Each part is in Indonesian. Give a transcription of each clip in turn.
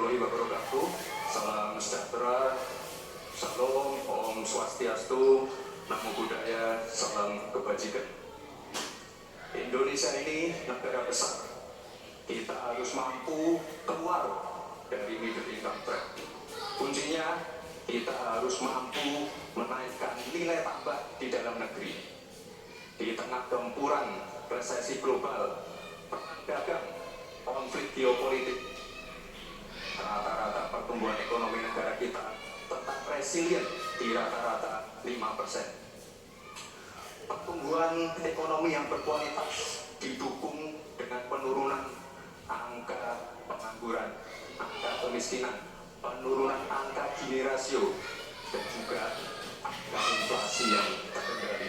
warahmatullahi wabarakatuh. Salam sejahtera, Shalom, Om Swastiastu, Namo Buddhaya, salam kebajikan. Indonesia ini negara besar. Kita harus mampu keluar dari middle income trap. Kuncinya kita harus mampu menaikkan nilai tambah di dalam negeri. Di tengah gempuran resesi global, perang dagang, konflik geopolitik, rata-rata pertumbuhan ekonomi negara kita tetap resilient di rata-rata 5%. Pertumbuhan ekonomi yang berkualitas didukung dengan penurunan angka pengangguran, angka kemiskinan, penurunan angka Gini rasio, dan juga angka inflasi yang terkendali.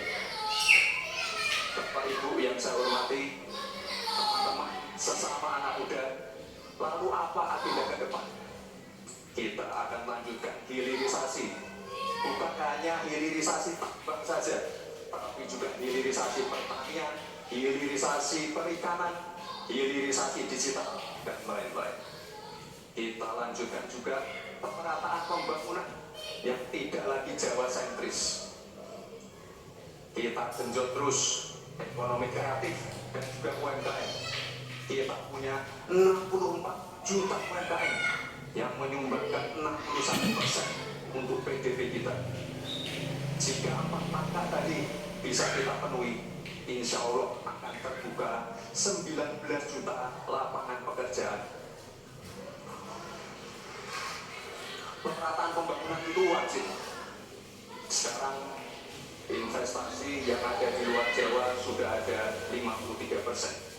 Bapak Ibu yang saya hormati, teman-teman sesama anak muda, lalu apa agenda ke depan? Kita akan lanjutkan hilirisasi, bukan hanya hilirisasi tambang saja, tapi juga hilirisasi pertanian, hilirisasi perikanan, hilirisasi digital, dan lain-lain. Kita lanjutkan juga pemerataan pembangunan yang tidak lagi Jawa sentris. Kita genjot terus ekonomi kreatif dan juga UMKM. Kita punya 64 juta UMKM yang menyumbangkan 61% untuk PDB kita. Jika 4 angka tadi bisa kita penuhi, insya Allah akan terbuka 19 juta lapangan pekerjaan. Pemerataan pembangunan itu wajib. Sekarang investasi yang ada di luar Jawa sudah ada 53%.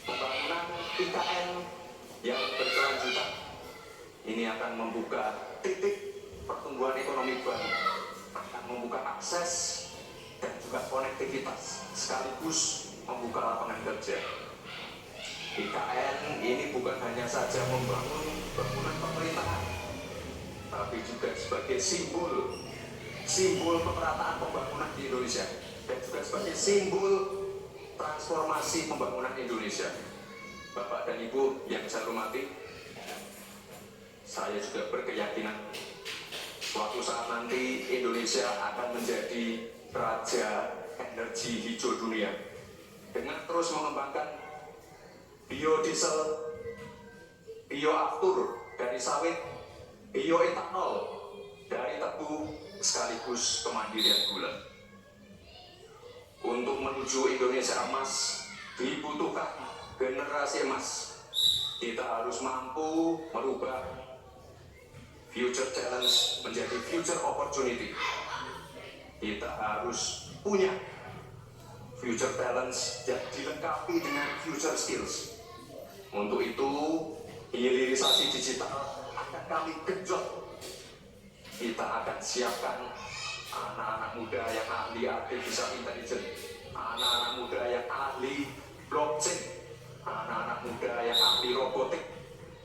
Pembangunan IKN yang berkelanjutan ini akan membuka titik pertumbuhan ekonomi baru, akan membuka akses dan juga konektivitas, sekaligus membuka lapangan kerja. IKN ini bukan hanya saja membangun bangunan pemerintahan, tapi juga sebagai simbol pemerataan pembangunan di Indonesia, dan juga sebagai simbol transformasi pembangunan Indonesia. Bapak dan Ibu yang saya hormati, saya juga berkeyakinan suatu saat nanti Indonesia akan menjadi raja energi hijau dunia dengan terus mengembangkan biodiesel, bioaftur dari sawit, bioetanol dari tebu, sekaligus kemandirian gula. Untuk menuju Indonesia emas dibutuhkan generasi emas. Kita harus mampu merubah future challenge menjadi future opportunity. Kita harus punya future talents yang dilengkapi dengan future skills. Untuk itu, hilirisasi digital akan kami genjot. Kita akan siapkan anak-anak muda yang ahli artificial intelligence, anak-anak muda yang ahli blockchain, anak-anak muda yang ahli robotik,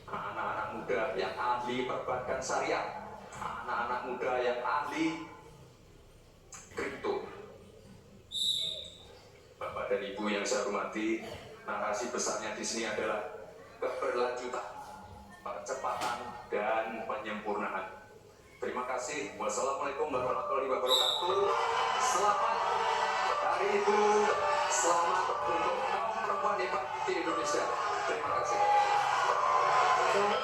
anak-anak muda yang ahli perbankan syariah, anak-anak muda yang ahli kripto. Bapak dan Ibu yang saya hormati, narasi besarnya di sini adalah keberlanjutan, percepatan, dan penyempurnaan. Terima kasih. Wassalamualaikum warahmatullahi wabarakatuh. Selamat Hari Ibu. Selamat untuk kaum perempuan hebat di Indonesia. Terima kasih. Terima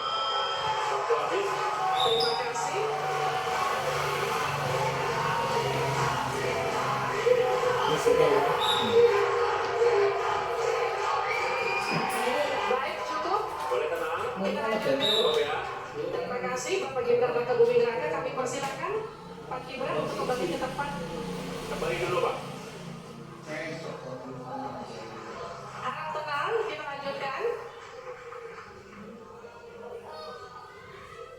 kasih. Baik, cukup. Boleh tenang? Kita lanjutkan. Ya. Terima kasih Bapak Gibran Raka Buming Raka. Kami persilakan Pak Gibran untuk kembali ke tempat. Kembali dulu, Pak. Harap tenang, kita lanjutkan.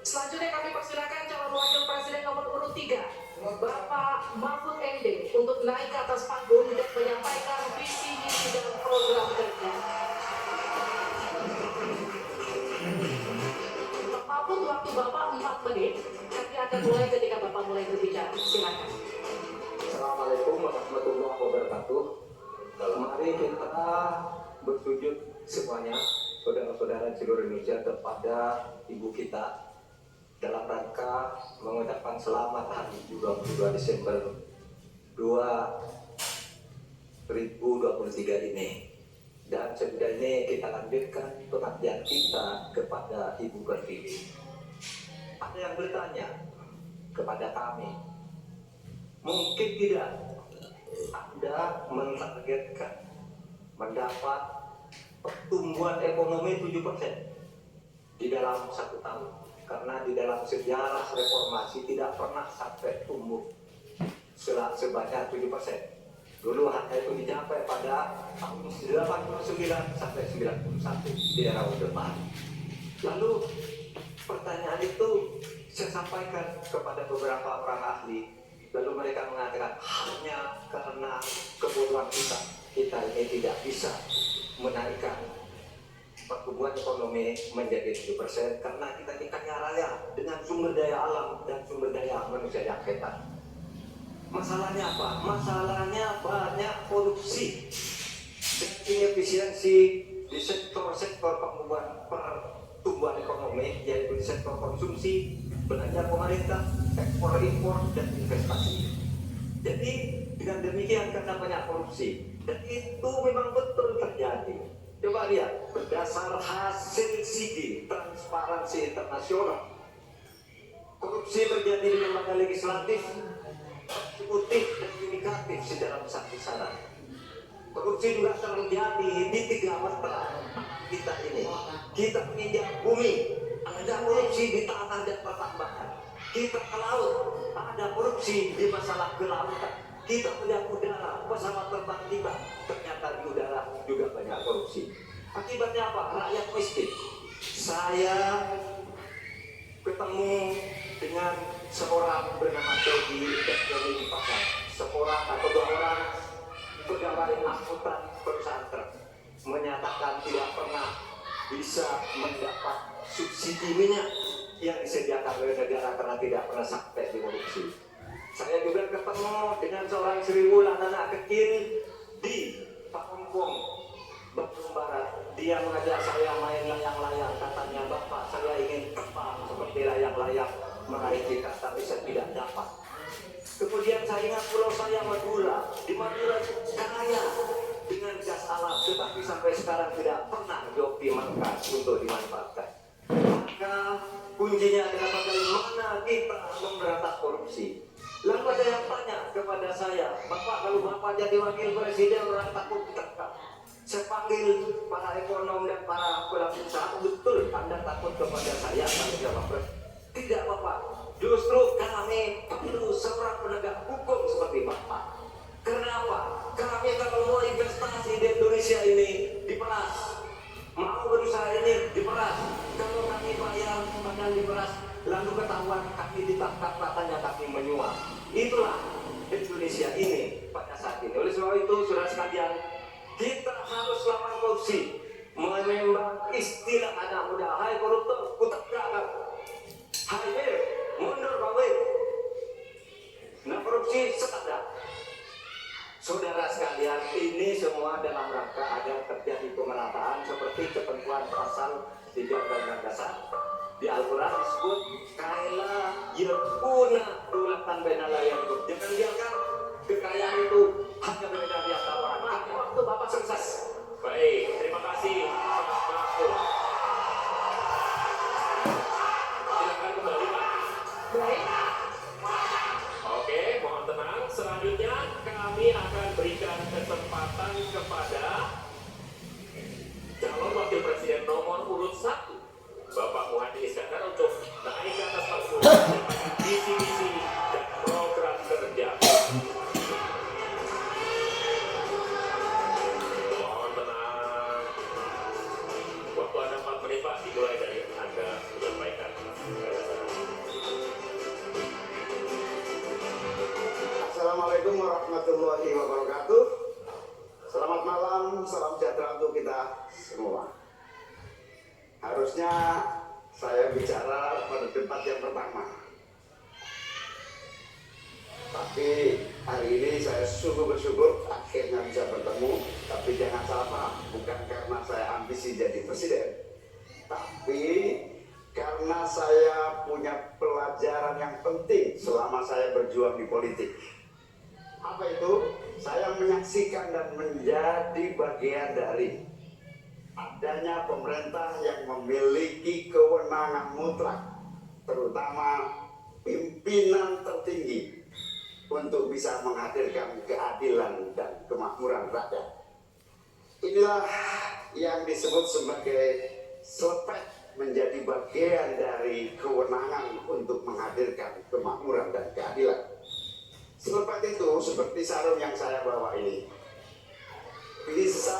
Selanjutnya kami persilakan calon wakil presiden nomor urut 3 Bapak Mahfud MD untuk naik ke atas panggung dan menyampaikan visi misi dan program kerja. Pak Mahfud, waktu Bapak 4 menit. Kami akan mulai ketika Bapak mulai berbicara. Silakan. Assalamualaikum warahmatullahi wabarakatuh. Mari kita bersujud semuanya, saudara-saudara. dan seluruh Indonesia kepada ibu kita dalam rangka mengucapkan selamat hari 22 Desember 2023 ini. Dan sesudah ini kita lanjutkan pengabdian kita kepada Ibu Pertiwi. Ada yang bertanya kepada kami, mungkin tidak Anda mentargetkan mendapat pertumbuhan ekonomi 7% di dalam 1 tahun, karena di dalam sejarah reformasi tidak pernah sampai tumbuh sebanyak 7%. Dulu hanya itu dicapai pada tahun 89 sampai 91 di era Orde Baru. Lalu pertanyaan itu saya sampaikan kepada beberapa orang ahli, lalu mereka mengatakan hanya karena kebodohan kita ini tidak bisa menaikkan pertumbuhan ekonomi menjadi 7% karena kita ini kaya raya dengan sumber daya alam dan sumber daya manusia yang hebat. Masalahnya apa? Masalahnya banyak korupsi dan inefisiensi di sektor-sektor pertumbuhan ekonomi, yaitu di sektor konsumsi, belanja pemerintah, ekspor impor dan investasi. Jadi dengan demikian karena banyak korupsi, dan itu memang betul terjadi. Coba lihat berdasar hasil SIGI, Transparansi Internasional, korupsi terjadi di lembaga legislatif, eksekutif dan yudikatif secara besar-besaran. Korupsi juga terjadi di 3 matra kita ini. Kita menginjak bumi, ada korupsi di tanah dan pertambangan. Kita ke laut, ada korupsi di masalah kelautan. Kita melihat udara, pesawat terbang tiba, ternyata di udara juga banyak korupsi. Akibatnya apa? Rakyat miskin. Saya ketemu dengan seorang bernama Teddy di pasar, seorang atau 2 orang pegawai angkutan perusahaan truk menyatakan tidak pernah bisa mendapat subsidi minyak yang disediakan oleh negara karena tidak pernah sampai di korupsi. Saya juga ketemu dengan seorang Sri Wulan, anak kecil di Pakumpong, Bandung Barat. Dia mengajak saya main layang-layang, katanya, "Bapak, saya ingin terbang seperti layang-layang meraih cita, tapi saya tidak dapat." Kemudian saya ingat pulau saya Madura. Di Madura kaya dengan gas alam, tetapi sampai sekarang tidak pernah dioptimalkan untuk dimanfaatkan. Maka kuncinya adalah bagaimana kita memberantas korupsi. Lalu ada yang tanya kepada saya, "Bapak, kalau Bapak jadi wakil presiden orang takut ditangkap." Saya panggil para ekonom dan para pelaku usaha, "Betul Anda takut kepada saya kalau jawab?" "Tidak Bapak, justru kami perlu seorang penegak hukum seperti Bapak. Kenapa? Kami kalau mau investasi di Indonesia ini diperas, mau berusaha ini diperas. Kalau kami bayar padahal diperas, lalu ketahuan kami ditangkap, katanya kami menyuap." Itulah Indonesia ini pada saat ini. Oleh sebab itu, saudara sekalian, kita harus lawan korupsi, menembak istilah anak muda, "Hai koruptor, kutegak kamu. Hai Wir, mundur Pak Wir." Nah, korupsi sekadar. Saudara sekalian, ini semua dalam rangka agar terjadi pemerataan seperti ketentuan pasal 3 Undang-Undang Dasar. Di Al-Quran disebut kaila yakuna dulatan bainal yadud. Jangan biarkan kekayaan itu hanya beredar di antara orang. Waktu Bapak sukses. Baik, terima kasih. Silakan kembali Pak. Baik. Oke, mohon tenang. Selanjutnya kami akan berikan kesempatan kepada calon wakil presiden nomor urut 1, Bapak Muhaimin Iskandar, untuk naik ke atas panggung menyampaikan visi-misi dan program kerja. Mohon tenang. Waktu Anda 4 menit Pak, dimulai dari Anda menyampaikan. Assalamualaikum warahmatullahi wabarakatuh. Selamat malam, salam sejahtera untuk kita semua. Harusnya saya bicara pada debat yang pertama, tapi hari ini saya sungguh bersyukur akhirnya bisa bertemu. Tapi jangan salah paham, bukan karena saya ambisi jadi presiden, Tapi karena saya punya pelajaran yang penting selama saya berjuang di politik. Apa itu? Saya menyaksikan dan menjadi bagian dari adanya pemerintah yang memiliki kewenangan mutlak, terutama pimpinan tertinggi, untuk bisa menghadirkan keadilan dan kemakmuran rakyat. Inilah yang disebut sebagai selepet, menjadi bagian dari kewenangan untuk menghadirkan kemakmuran dan keadilan. Selepet itu seperti sarung yang saya bawa ini, bisa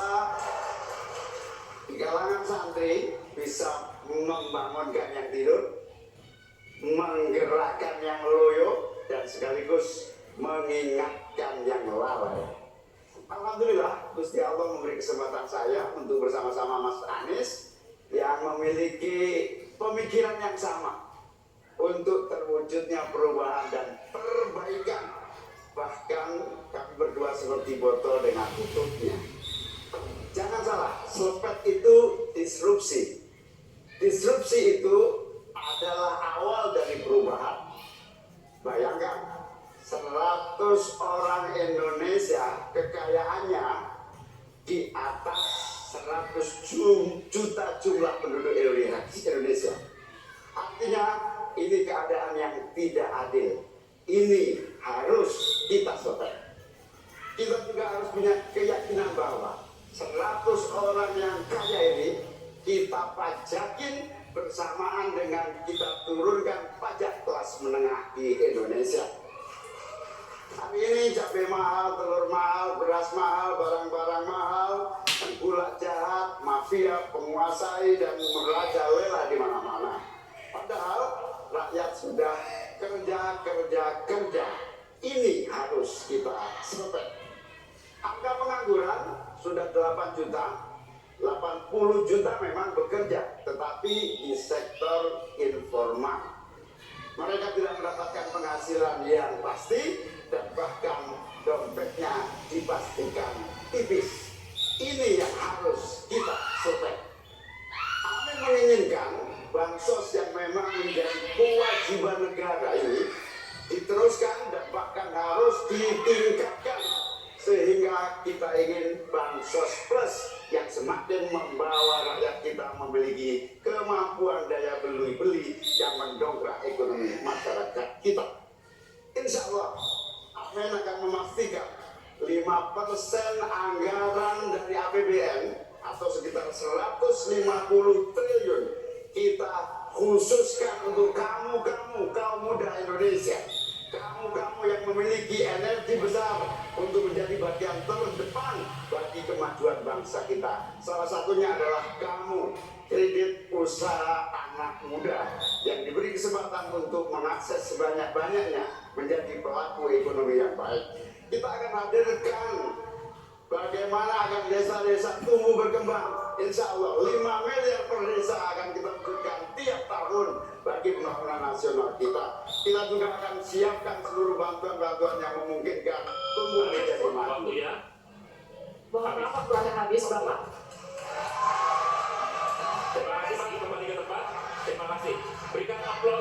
di kalangan santri bisa membangunkan yang tidur, menggerakkan yang loyo, dan sekaligus mengingatkan yang lalai. Alhamdulillah, Gusti Allah memberi kesempatan saya untuk bersama-sama Mas Anies yang memiliki pemikiran yang sama untuk terwujudnya perubahan dan perbaikan. Bahkan kami berdua seperti botol dengan tutupnya. Jangan salah, selepet itu disrupsi. Disrupsi itu adalah awal dari perubahan. Bayangkan, 100 orang Indonesia kekayaannya di atas 100 juta jumlah penduduk Indonesia. Artinya ini keadaan yang tidak adil. Ini harus kita selesai. Kita juga harus punya keyakinan bahwa 100 orang yang kaya ini kita pajakin bersamaan dengan kita turunkan pajak kelas menengah di Indonesia. Hari ini cabai mahal, telur mahal, beras mahal, barang-barang mahal, gula jahat, mafia menguasai dan merajalela di mana-mana. Padahal rakyat sudah kerja. Ini harus kita selesai. Angka pengangguran sudah 8 juta. 80 juta memang bekerja, tetapi di sektor informal. Mereka tidak mendapatkan penghasilan yang pasti dan bahkan dompetnya dipastikan tipis. Ini yang harus kita selesai. Kami menginginkan bansos yang memang menjadi kewajiban negara ini diteruskan dan bahkan harus ditingkatkan, sehingga kita ingin bansos plus yang semakin membawa rakyat kita memiliki kemampuan daya beli yang mendongkrak ekonomi masyarakat kita. Insya Allah, Amin akan memastikan 5% anggaran dari APBN atau sekitar 150 triliun kita khususkan untuk kamu kaum muda Indonesia. Kamu yang memiliki energi besar untuk menjadi bagian terdepan bagi kemajuan bangsa kita. Salah satunya adalah kamu, kredit usaha anak muda yang diberi kesempatan untuk mengakses sebanyak-banyaknya menjadi pelaku ekonomi yang baik. Kita akan hadirkan bagaimana agar desa-desa tumbuh berkembang. Insya Allah 5 miliar per desa akan kita berikan tiap tahun bagi pembangunan nasional kita. Kita juga akan siapkan seluruh bantuan-bantuan yang memungkinkan tumbuh menjadi maju. Mohon maaf, waktu Anda habis, Bapak. Terima kasih, Pak. Kembali ke tempat. Terima kasih. Berikan aplaus.